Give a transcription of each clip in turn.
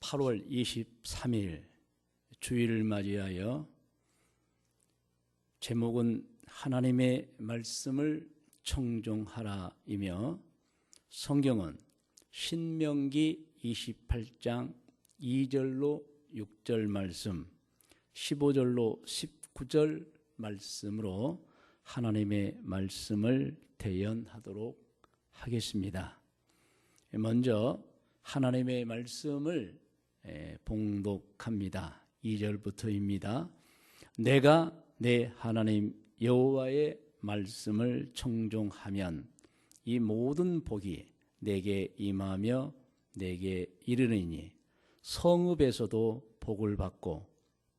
8월 23일 주일을 맞이하여 제목은 하나님의 말씀을 청종하라이며 성경은 신명기 28장 2절로 6절 말씀, 15절로 19절 말씀으로 하나님의 말씀을 대연하도록 하겠습니다. 먼저 하나님의 말씀을 봉독합니다. 2절부터입니다. 내가 내 하나님 여호와의 말씀을 청종하면 이 모든 복이 내게 임하며 내게 이르리니 성읍에서도 복을 받고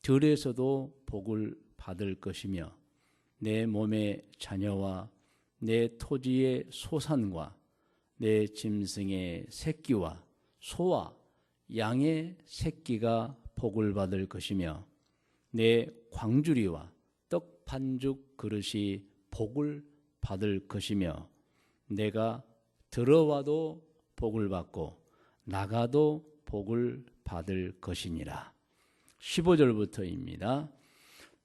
들에서도 복을 받을 것이며 내 몸의 자녀와 내 토지의 소산과 내 짐승의 새끼와 소와 양의 새끼가 복을 받을 것이며 내 광주리와 떡 반죽 그릇이 복을 받을 것이며 내가 들어와도 복을 받고 나가도 복을 받을 것이니라. 15절부터입니다.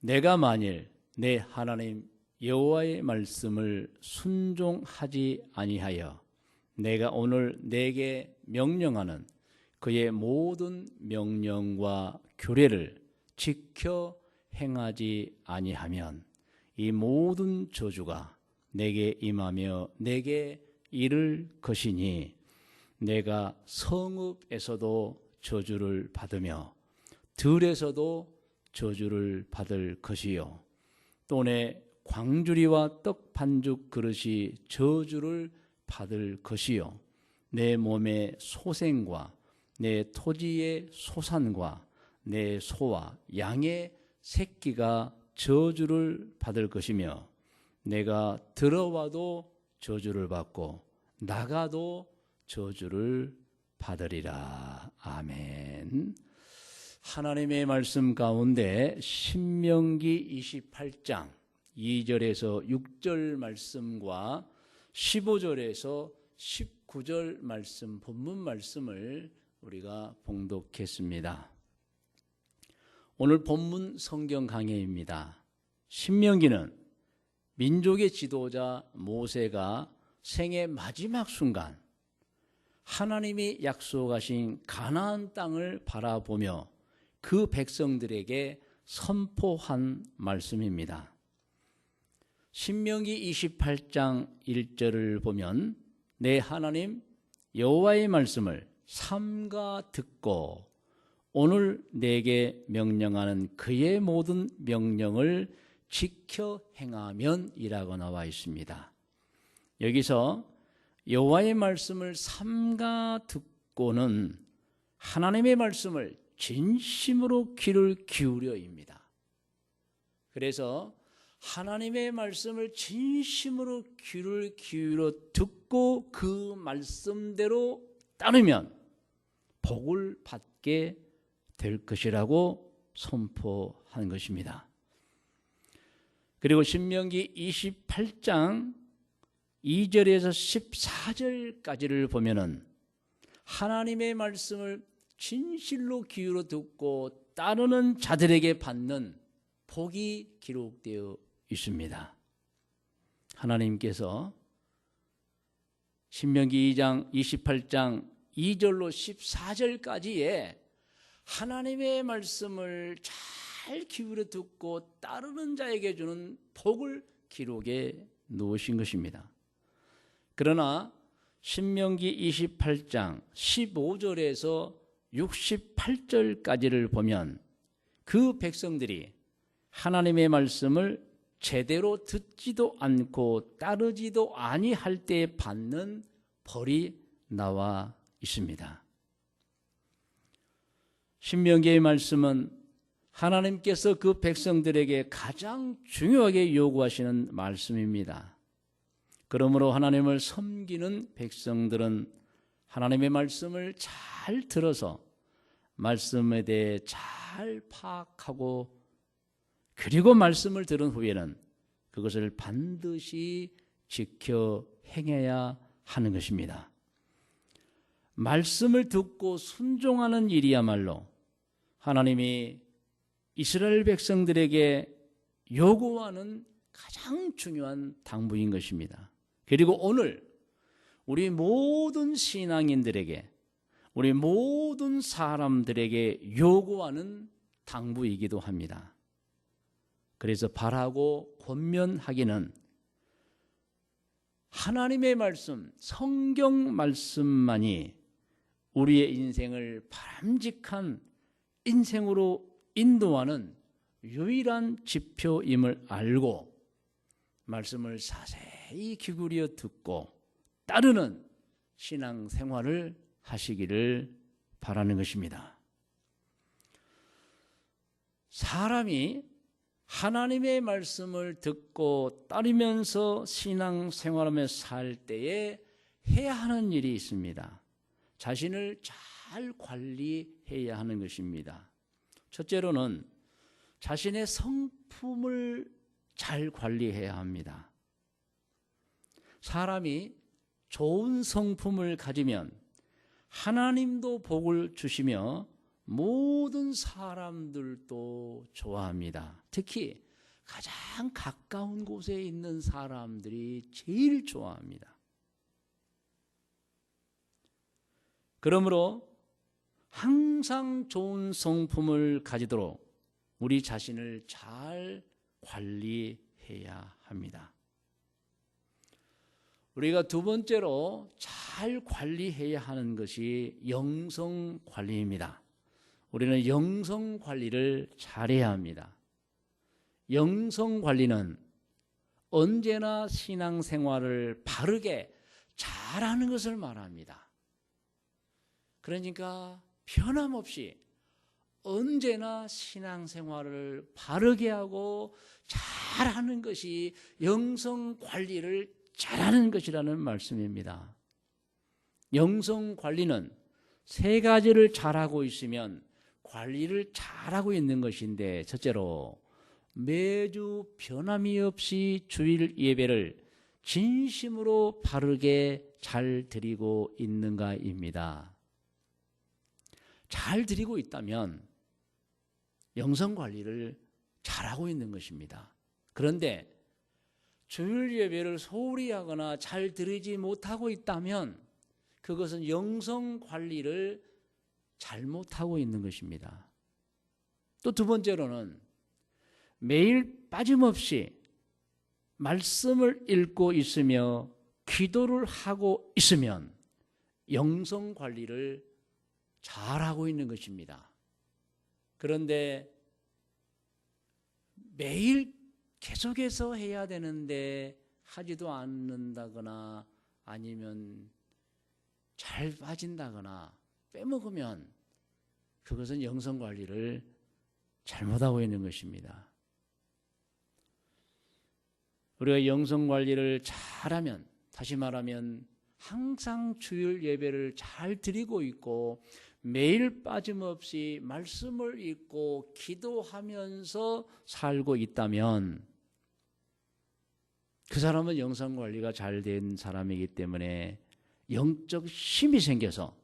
내가 만일 내 하나님 여호와의 말씀을 순종하지 아니하여 내가 오늘 내게 명령하는 그의 모든 명령과 규례를 지켜 행하지 아니하면 이 모든 저주가 내게 임하며 내게 이를 것이니 내가 성읍에서도 저주를 받으며 들에서도 저주를 받을 것이요 또 내 광주리와 떡 반죽 그릇이 저주를 받을 것이요 내 몸의 소생과 내 토지의 소산과 내 소와 양의 새끼가 저주를 받을 것이며 내가 들어와도 저주를 받고 나가도 저주를 받으리라. 아멘. 하나님의 말씀 가운데 신명기 28장 2절에서 6절 말씀과 15절에서 19절 말씀, 본문 말씀을 우리가 봉독했습니다. 오늘 본문 성경 강해입니다. 신명기는 민족의 지도자 모세가 생의 마지막 순간 하나님이 약속하신 가나안 땅을 바라보며 그 백성들에게 선포한 말씀입니다. 신명기 28장 1절을 보면 내 하나님 여호와의 말씀을 삼가 듣고 오늘 내게 명령하는 그의 모든 명령을 지켜 행하면 이라고 나와 있습니다. 여기서 여호와의 말씀을 삼가 듣고는 하나님의 말씀을 진심으로 귀를 기울여입니다. 그래서 하나님의 말씀을 진심으로 귀를 기울여 듣고 그 말씀대로 따르면 복을 받게 될 것이라고 선포한 것입니다. 그리고 신명기 28장 2절에서 14절까지를 보면은 하나님의 말씀을 진실로 기울여 듣고 따르는 자들에게 받는 복이 기록되어 있습니다. 하나님께서 신명기 2장 28장 2절로 14절까지에 하나님의 말씀을 잘 기울여 듣고 따르는 자에게 주는 복을 기록해 놓으신 것입니다. 그러나 신명기 28장 15절에서 68절까지를 보면 그 백성들이 하나님의 말씀을 제대로 듣지도 않고 따르지도 아니할 때 받는 벌이 나와 있습니다. 신명기의 말씀은 하나님께서 그 백성들에게 가장 중요하게 요구하시는 말씀입니다. 그러므로 하나님을 섬기는 백성들은 하나님의 말씀을 잘 들어서 말씀에 대해 잘 파악하고 그리고 말씀을 들은 후에는 그것을 반드시 지켜 행해야 하는 것입니다. 말씀을 듣고 순종하는 일이야말로 하나님이 이스라엘 백성들에게 요구하는 가장 중요한 당부인 것입니다. 그리고 오늘 우리 모든 신앙인들에게, 우리 모든 사람들에게 요구하는 당부이기도 합니다. 그래서 바라고 권면하기는 하나님의 말씀, 성경 말씀만이 우리의 인생을 바람직한 인생으로 인도하는 유일한 지표임을 알고 말씀을 자세히 기울여 듣고 따르는 신앙 생활을 하시기를 바라는 것입니다. 사람이 하나님의 말씀을 듣고 따르면서 신앙 생활하며 살 때에 해야 하는 일이 있습니다. 자신을 잘 관리해야 하는 것입니다. 첫째로는 자신의 성품을 잘 관리해야 합니다. 사람이 좋은 성품을 가지면 하나님도 복을 주시며 모든 사람들도 좋아합니다. 특히 가장 가까운 곳에 있는 사람들이 제일 좋아합니다. 그러므로 항상 좋은 성품을 가지도록 우리 자신을 잘 관리해야 합니다. 우리가 두 번째로 잘 관리해야 하는 것이 영성 관리입니다. 우리는 영성 관리를 잘해야 합니다. 영성 관리는 언제나 신앙생활을 바르게 잘하는 것을 말합니다. 그러니까 변함없이 언제나 신앙생활을 바르게 하고 잘하는 것이 영성 관리를 잘하는 것이라는 말씀입니다. 영성 관리는 세 가지를 잘하고 있으면 관리를 잘하고 있는 것인데, 첫째로 매주 변함이 없이 주일 예배를 진심으로 바르게 잘 드리고 있는가입니다. 잘 드리고 있다면 영성 관리를 잘하고 있는 것입니다. 그런데 주일 예배를 소홀히 하거나 잘 드리지 못하고 있다면 그것은 영성 관리를 잘못하고 있는 것입니다. 또 두 번째로는 매일 빠짐없이 말씀을 읽고 있으며 기도를 하고 있으면 영성 관리를 잘하고 있는 것입니다. 그런데 매일 계속해서 해야 되는데 하지도 않는다거나 아니면 잘 빠진다거나 빼먹으면 그것은 영성 관리를 잘못하고 있는 것입니다. 우리가 영성 관리를 잘하면, 다시 말하면 항상 주일 예배를 잘 드리고 있고 매일 빠짐없이 말씀을 읽고 기도하면서 살고 있다면 그 사람은 영성 관리가 잘 된 사람이기 때문에 영적 힘이 생겨서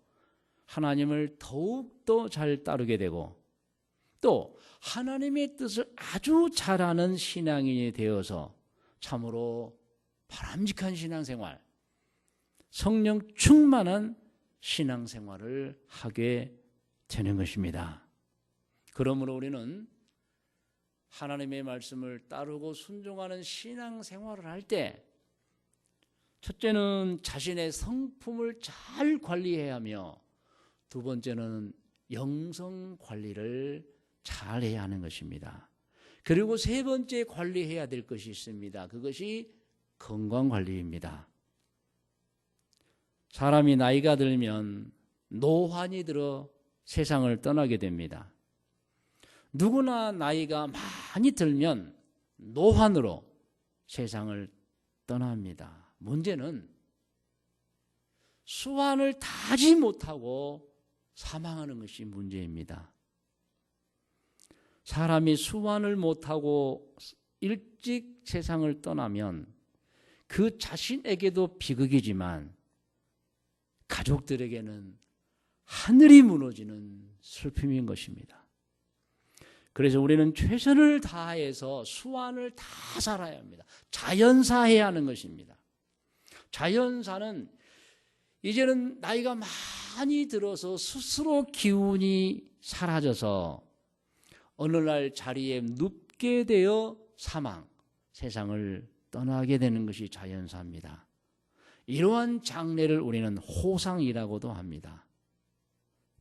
하나님을 더욱더 잘 따르게 되고 또 하나님의 뜻을 아주 잘하는 신앙인이 되어서 참으로 바람직한 신앙생활, 성령 충만한 신앙생활을 하게 되는 것입니다. 그러므로 우리는 하나님의 말씀을 따르고 순종하는 신앙생활을 할 때 첫째는 자신의 성품을 잘 관리해야 하며 두 번째는 영성 관리를 잘 해야 하는 것입니다. 그리고 세 번째 관리해야 될 것이 있습니다. 그것이 건강관리입니다. 사람이 나이가 들면 노환이 들어 세상을 떠나게 됩니다. 누구나 나이가 많이 들면 노환으로 세상을 떠납니다. 문제는 수완을 다하지 못하고 사망하는 것이 문제입니다. 사람이 수완을 못하고 일찍 세상을 떠나면 그 자신에게도 비극이지만 가족들에게는 하늘이 무너지는 슬픔인 것입니다. 그래서 우리는 최선을 다해서 수완을 다 살아야 합니다. 자연사해야 하는 것입니다. 자연사는 이제는 나이가 많이 들어서 스스로 기운이 사라져서 어느 날 자리에 눕게 되어 사망, 세상을 떠나게 되는 것이 자연사입니다. 이러한 장례를 우리는 호상이라고도 합니다.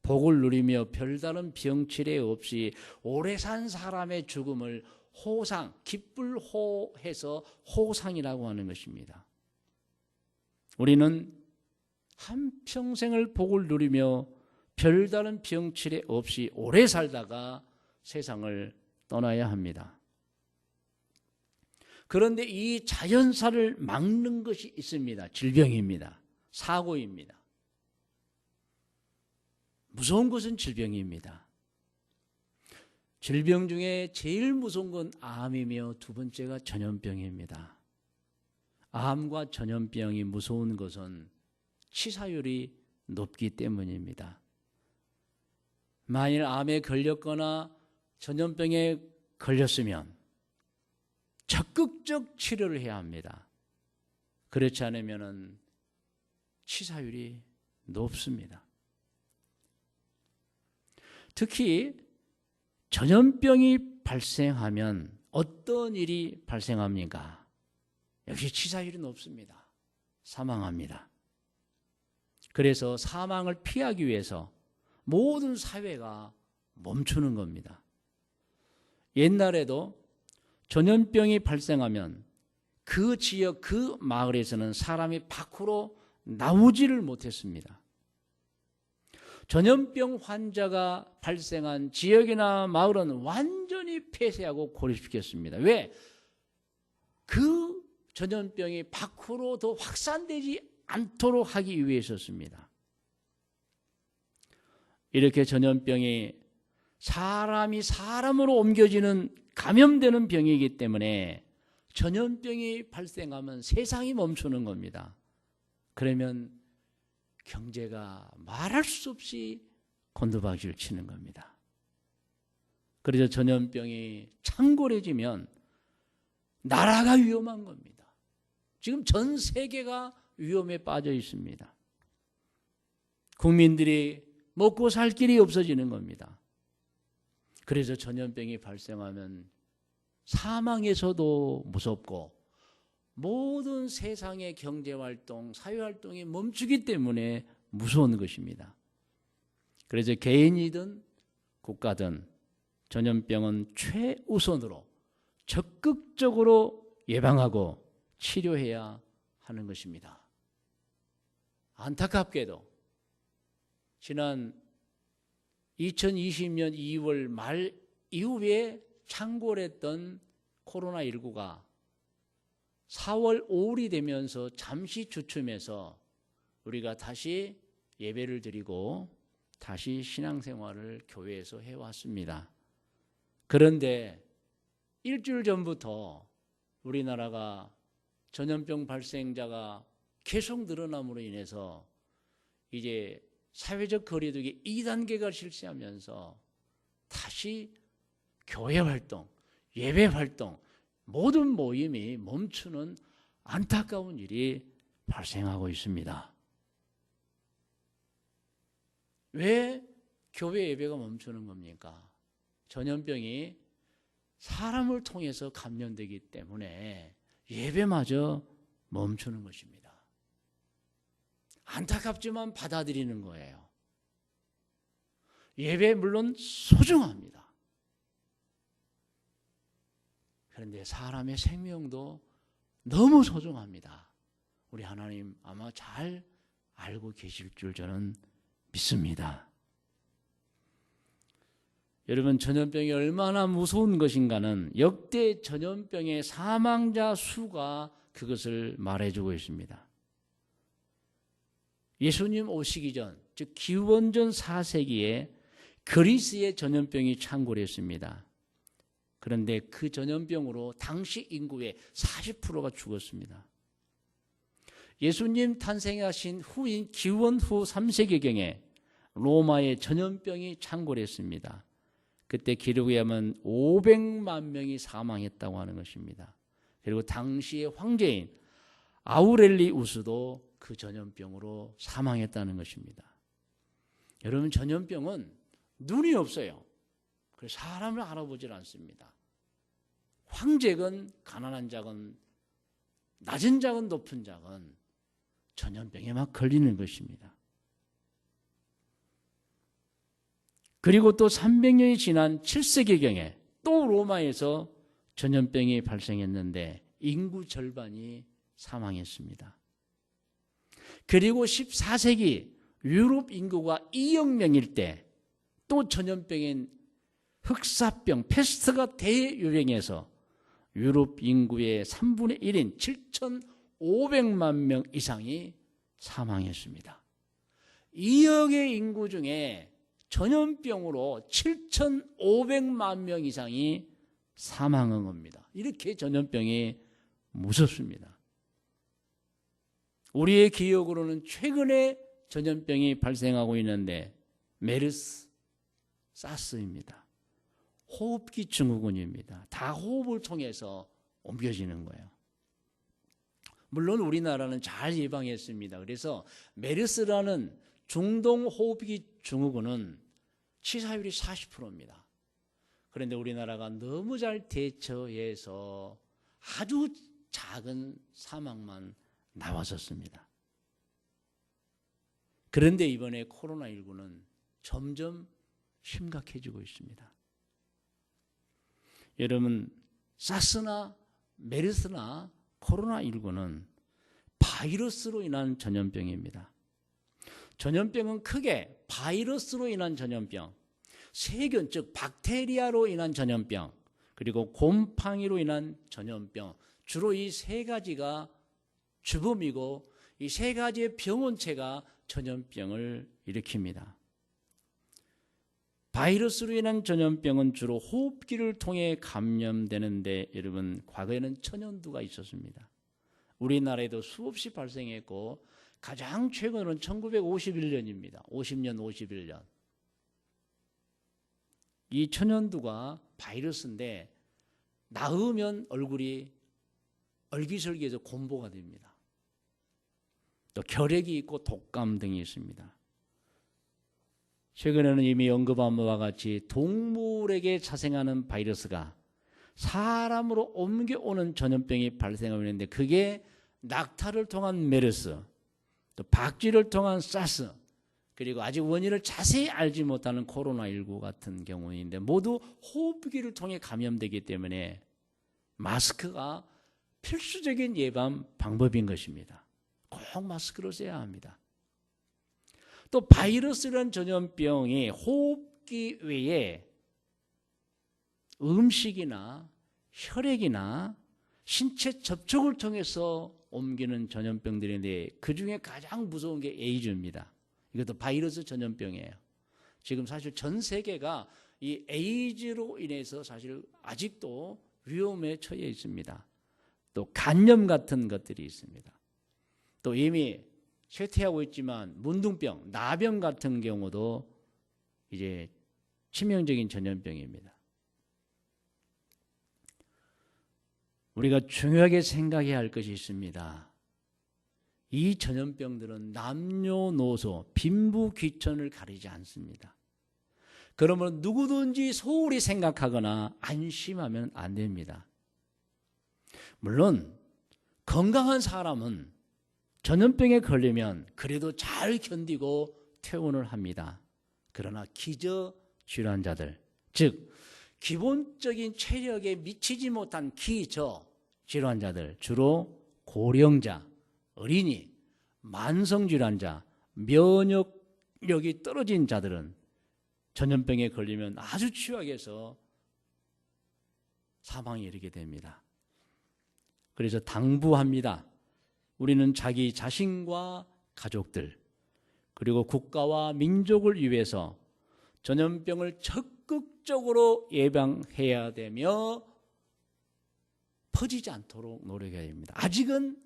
복을 누리며 별다른 병치레 없이 오래 산 사람의 죽음을 호상, 기쁠호해서 호상이라고 하는 것입니다. 우리는 한평생을 복을 누리며 별다른 병치레 없이 오래 살다가 세상을 떠나야 합니다. 그런데 이 자연사를 막는 것이 있습니다. 질병입니다. 사고입니다. 무서운 것은 질병입니다. 질병 중에 제일 무서운 건 암이며 두 번째가 전염병입니다. 암과 전염병이 무서운 것은 치사율이 높기 때문입니다. 만일 암에 걸렸거나 전염병에 걸렸으면 적극적 치료를 해야 합니다. 그렇지 않으면 치사율이 높습니다. 특히 전염병이 발생하면 어떤 일이 발생합니까? 역시 치사율이 높습니다. 사망합니다. 그래서 사망을 피하기 위해서 모든 사회가 멈추는 겁니다. 옛날에도 전염병이 발생하면 그 지역, 그 마을에서는 사람이 밖으로 나오지를 못했습니다. 전염병 환자가 발생한 지역이나 마을은 완전히 폐쇄하고 고립시켰습니다. 왜? 그 전염병이 밖으로 더 확산되지 않도록 하기 위해서였습니다. 이렇게 전염병이 사람이 사람으로 옮겨지는 감염되는 병이기 때문에 전염병이 발생하면 세상이 멈추는 겁니다. 그러면 경제가 말할 수 없이 곤두박질 치는 겁니다. 그래서 전염병이 창궐해지면 나라가 위험한 겁니다. 지금 전 세계가 위험에 빠져 있습니다. 국민들이 먹고 살 길이 없어지는 겁니다. 그래서 전염병이 발생하면 사망에서도 무섭고 모든 세상의 경제활동, 사회활동이 멈추기 때문에 무서운 것입니다. 그래서 개인이든 국가든 전염병은 최우선으로 적극적으로 예방하고 치료해야 하는 것입니다. 안타깝게도 지난 2020년 2월 말 이후에 창궐했던 코로나19가 4월 5일이 되면서 잠시 주춤해서 우리가 다시 예배를 드리고 다시 신앙생활을 교회에서 해왔습니다. 그런데 일주일 전부터 우리나라가 전염병 발생자가 계속 늘어남으로 인해서 이제 사회적 거리두기 2단계가 실시하면서 다시 교회 활동, 예배 활동, 모든 모임이 멈추는 안타까운 일이 발생하고 있습니다. 왜 교회 예배가 멈추는 겁니까? 전염병이 사람을 통해서 감염되기 때문에 예배마저 멈추는 것입니다. 안타깝지만 받아들이는 거예요. 예배 물론 소중합니다. 그런데 사람의 생명도 너무 소중합니다. 우리 하나님 아마 잘 알고 계실 줄 저는 믿습니다. 여러분, 전염병이 얼마나 무서운 것인가는 역대 전염병의 사망자 수가 그것을 말해주고 있습니다. 예수님 오시기 전, 즉 기원전 4세기에 그리스의 전염병이 창궐했습니다. 그런데 그 전염병으로 당시 인구의 40%가 죽었습니다. 예수님 탄생하신 후인 기원 후 3세기경에 로마의 전염병이 창궐했습니다. 그때 기록에 의하면 500만 명이 사망했다고 하는 것입니다. 그리고 당시의 황제인 아우렐리우스도 그 전염병으로 사망했다는 것입니다. 여러분, 전염병은 눈이 없어요. 그래서 사람을 알아보질 않습니다. 황제건 가난한 자건 낮은 자건 높은 자건 전염병에 막 걸리는 것입니다. 그리고 또 300년이 지난 7세기경에 또 로마에서 전염병이 발생했는데 인구 절반이 사망했습니다. 그리고 14세기 유럽 인구가 2억 명일 때 또 전염병인 흑사병, 패스트가 대유행해서 유럽 인구의 3분의 1인 7,500만 명 이상이 사망했습니다. 2억의 인구 중에 전염병으로 7,500만 명 이상이 사망한 겁니다. 이렇게 전염병이 무섭습니다. 우리의 기억으로는 최근에 전염병이 발생하고 있는데 메르스, 사스입니다. 호흡기 증후군입니다. 다 호흡을 통해서 옮겨지는 거예요. 물론 우리나라는 잘 예방했습니다. 그래서 메르스라는 중동 호흡기 증후군은 치사율이 40%입니다. 그런데 우리나라가 너무 잘 대처해서 아주 작은 사망만 나왔었습니다. 그런데 이번에 코로나19는 점점 심각해지고 있습니다. 여러분, 사스나 메르스나 코로나19는 바이러스로 인한 전염병입니다. 전염병은 크게 바이러스로 인한 전염병, 세균 즉 박테리아로 인한 전염병, 그리고 곰팡이로 인한 전염병, 주로 이 세 가지가 주범이고 이 세 가지의 병원체가 전염병을 일으킵니다. 바이러스로 인한 전염병은 주로 호흡기를 통해 감염되는데 여러분, 과거에는 천연두가 있었습니다. 우리나라에도 수없이 발생했고 가장 최근은 1951년입니다. 50년, 51년. 이 천연두가 바이러스인데 낳으면 얼굴이 얼기설기해서 곰보가 됩니다. 또 결핵이 있고 독감 등이 있습니다. 최근에는 이미 언급한 바와 같이 동물에게 자생하는 바이러스가 사람으로 옮겨오는 전염병이 발생하고 있는데 그게 낙타를 통한 메르스, 또 박쥐를 통한 사스, 그리고 아직 원인을 자세히 알지 못하는 코로나19 같은 경우인데 모두 호흡기를 통해 감염되기 때문에 마스크가 필수적인 예방 방법인 것입니다. 꼭 마스크를 써야 합니다. 또 바이러스라는 전염병이 호흡기 외에 음식이나 혈액이나 신체 접촉을 통해서 옮기는 전염병들인데 그중에 가장 무서운 게 에이즈입니다. 이것도 바이러스 전염병이에요. 지금 사실 전 세계가 이 에이즈로 인해서 사실 아직도 위험에 처해 있습니다. 또 간염 같은 것들이 있습니다. 또 이미 쇠퇴하고 있지만 문둥병, 나병 같은 경우도 이제 치명적인 전염병입니다. 우리가 중요하게 생각해야 할 것이 있습니다. 이 전염병들은 남녀노소, 빈부귀천을 가리지 않습니다. 그러면 누구든지 소홀히 생각하거나 안심하면 안 됩니다. 물론 건강한 사람은 전염병에 걸리면 그래도 잘 견디고 퇴원을 합니다. 그러나 기저질환자들, 즉 기본적인 체력에 미치지 못한 기저질환자들, 주로 고령자, 어린이, 만성질환자, 면역력이 떨어진 자들은 전염병에 걸리면 아주 취약해서 사망에 이르게 됩니다. 그래서 당부합니다. 우리는 자기 자신과 가족들 그리고 국가와 민족을 위해서 전염병을 적극적으로 예방해야 되며 퍼지지 않도록 노력해야 됩니다. 아직은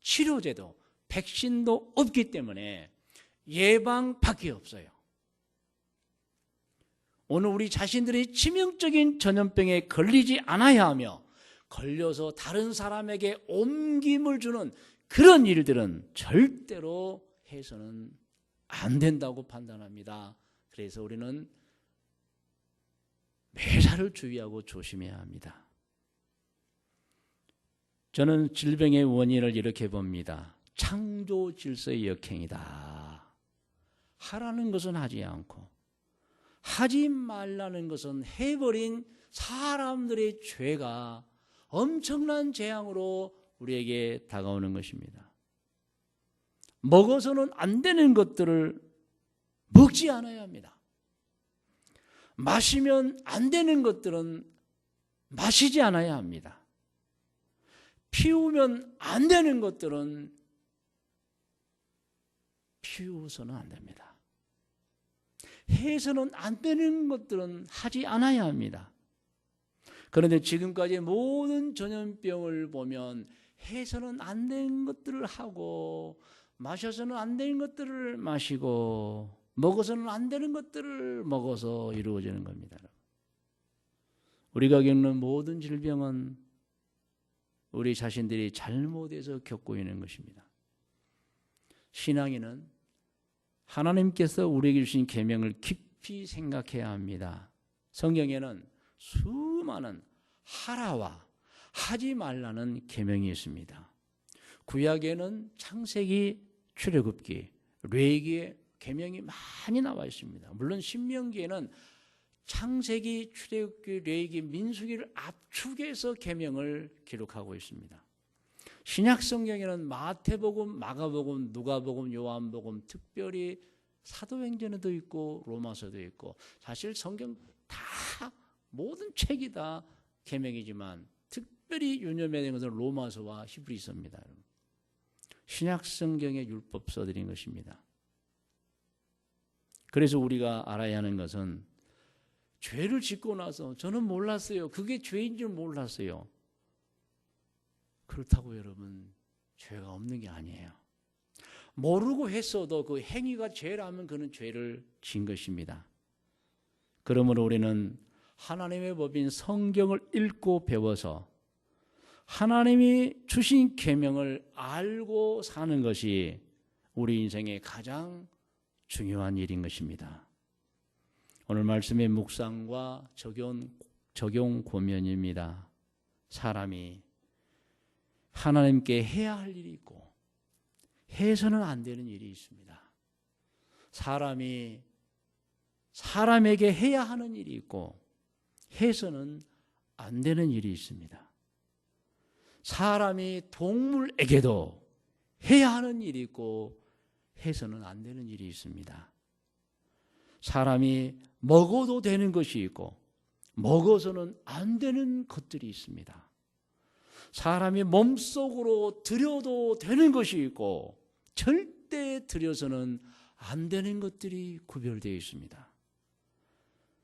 치료제도, 백신도 없기 때문에 예방밖에 없어요. 오늘 우리 자신들이 치명적인 전염병에 걸리지 않아야 하며 걸려서 다른 사람에게 옮김을 주는 그런 일들은 절대로 해서는 안 된다고 판단합니다. 그래서 우리는 매사를 주의하고 조심해야 합니다. 저는 질병의 원인을 이렇게 봅니다. 창조 질서의 역행이다. 하라는 것은 하지 않고 하지 말라는 것은 해버린 사람들의 죄가 엄청난 재앙으로 우리에게 다가오는 것입니다. 먹어서는 안 되는 것들을 먹지 않아야 합니다. 마시면 안 되는 것들은 마시지 않아야 합니다. 피우면 안 되는 것들은 피우서는 안 됩니다. 해서는 안 되는 것들은 하지 않아야 합니다. 그런데 지금까지 모든 전염병을 보면 해서는 안 되는 것들을 하고 마셔서는 안 되는 것들을 마시고 먹어서는 안 되는 것들을 먹어서 이루어지는 겁니다. 우리가 겪는 모든 질병은 우리 자신들이 잘못해서 겪고 있는 것입니다. 신앙인은 하나님께서 우리에게 주신 계명을 깊이 생각해야 합니다. 성경에는 수많은 하라와 하지 말라는 계명이 있습니다. 구약에는 창세기, 출애굽기, 레위기에 계명이 많이 나와 있습니다. 물론 신명기에는 창세기, 출애굽기, 레위기, 민수기를 압축해서 계명을 기록하고 있습니다. 신약 성경에는 마태복음, 마가복음, 누가복음, 요한복음, 특별히 사도행전에도 있고 로마서도 있고, 사실 성경 다 모든 책이 다 계명이지만 특별히 유념해야 되는 것은 로마서와 히브리서입니다. 신약 성경의 율법서들인 것입니다. 그래서 우리가 알아야 하는 것은 죄를 짓고 나서 저는 몰랐어요. 그게 죄인 줄 몰랐어요. 그렇다고 여러분 죄가 없는 게 아니에요. 모르고 했어도 그 행위가 죄라면 그는 죄를 지은 것입니다. 그러므로 우리는 하나님의 법인 성경을 읽고 배워서 하나님이 주신 계명을 알고 사는 것이 우리 인생의 가장 중요한 일인 것입니다. 오늘 말씀의 묵상과 적용 고면입니다. 사람이 하나님께 해야 할 일이 있고 해서는 안 되는 일이 있습니다. 사람이 사람에게 해야 하는 일이 있고 해서는 안 되는 일이 있습니다. 사람이 동물에게도 해야 하는 일이 있고 해서는 안 되는 일이 있습니다. 사람이 먹어도 되는 것이 있고 먹어서는 안 되는 것들이 있습니다. 사람이 몸속으로 들여도 되는 것이 있고 절대 들여서는 안 되는 것들이 구별되어 있습니다.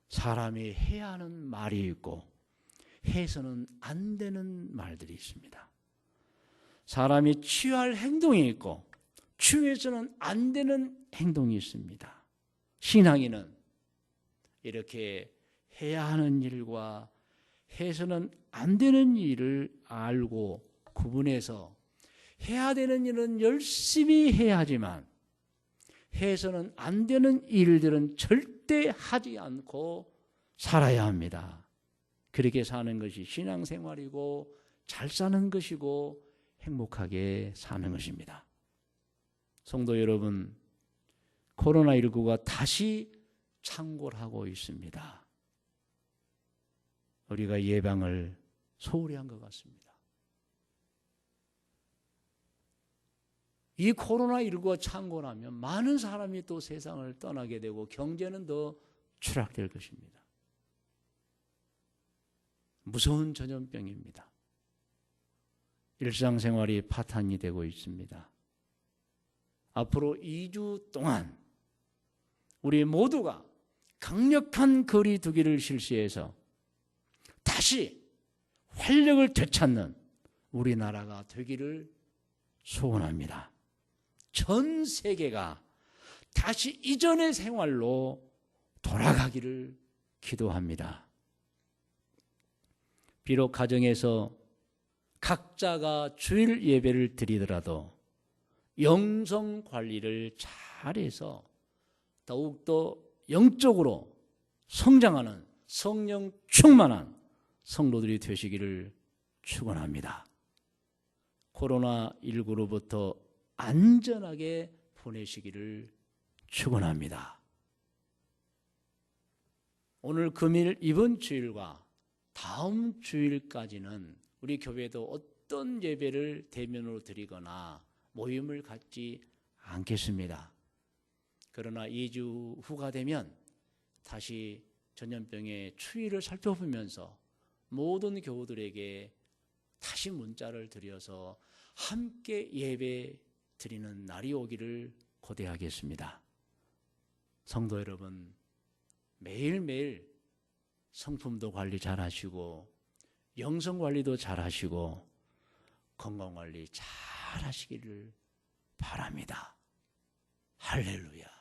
사람이 해야 하는 말이 있고 해서는 안 되는 말들이 있습니다. 사람이 취할 행동이 있고 취해서는 안 되는 행동이 있습니다. 신앙인은 이렇게 해야 하는 일과 해서는 안 되는 일을 알고 구분해서 해야 되는 일은 열심히 해야 하지만 해서는 안 되는 일들은 절대 하지 않고 살아야 합니다. 그렇게 사는 것이 신앙생활이고 잘 사는 것이고 행복하게 사는 것입니다. 성도 여러분, 코로나19가 다시 창궐하고 있습니다. 우리가 예방을 소홀히 한 것 같습니다. 이 코로나19가 창궐하면 많은 사람이 또 세상을 떠나게 되고 경제는 더 추락될 것입니다. 무서운 전염병입니다. 일상생활이 파탄이 되고 있습니다. 앞으로 2주 동안 우리 모두가 강력한 거리 두기를 실시해서 다시 활력을 되찾는 우리나라가 되기를 소원합니다. 전 세계가 다시 이전의 생활로 돌아가기를 기도합니다. 비록 가정에서 각자가 주일 예배를 드리더라도 영성 관리를 잘해서 더욱더 영적으로 성장하는 성령 충만한 성도들이 되시기를 축원합니다. 코로나19로부터 안전하게 보내시기를 축원합니다. 오늘 금일 이번 주일과 다음 주일까지는 우리 교회도 어떤 예배를 대면으로 드리거나 모임을 갖지 않겠습니다. 그러나 2주 후가 되면 다시 전염병의 추이를 살펴보면서 모든 교우들에게 다시 문자를 드려서 함께 예배 드리는 날이 오기를 고대하겠습니다. 성도 여러분, 매일매일 성품도 관리 잘 하시고 영성 관리도 잘 하시고 건강 관리 잘 하시기를 바랍니다. 할렐루야.